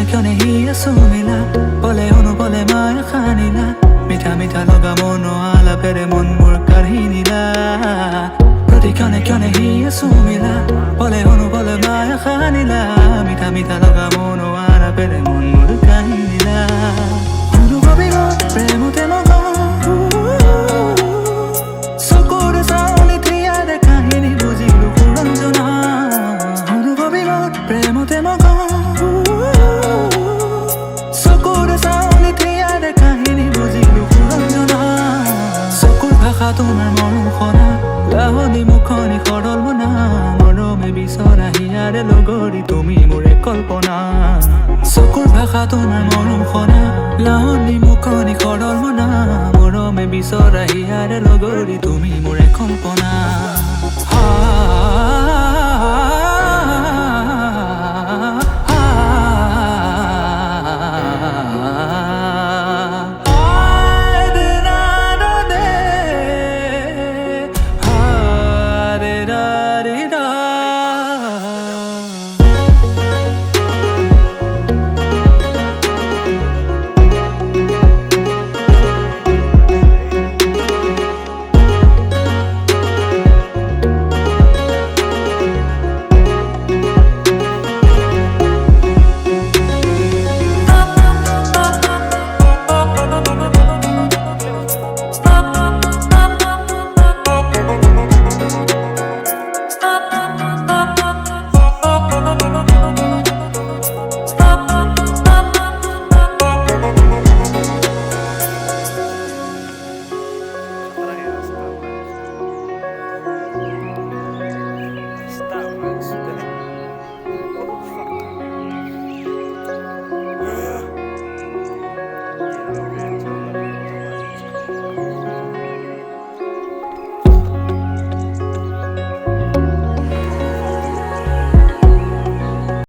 ক্ষণে হিয়া সুমিলা বলে অনুবলে মায়া খানিলা মিঠা মিঠা লগা মন আলাপেৰে মন মোৰ কাঢ়ি নিলা প্ৰতি ক্ষণে ক্ষণে হিয়া সুমিলা বলে অনুবলে মায়া খানিলা মিঠা মিঠা লগা মন আলাপেৰে মন মোৰ কাঢ়ি নিলা অনুভৱী প্ৰেমতে মগন চকুৰে চাউনি থিয়াৰে কাহিনী বুজিলো সুৰঞ্জনা অনুভৱী প্ৰেমতে মগন তোমাৰ মৰম খনা লাহনি মুখনি সৰল মনা মৰমে বিচৰা হিয়াৰে লগৰী তুমি মোৰে কল্পনা চকুৰ ভাষা তোমাৰ মৰম খনা লাহনি মুখনি সৰল মনা মৰমে বিচৰা হিয়াৰে লগৰী তুমি মোৰে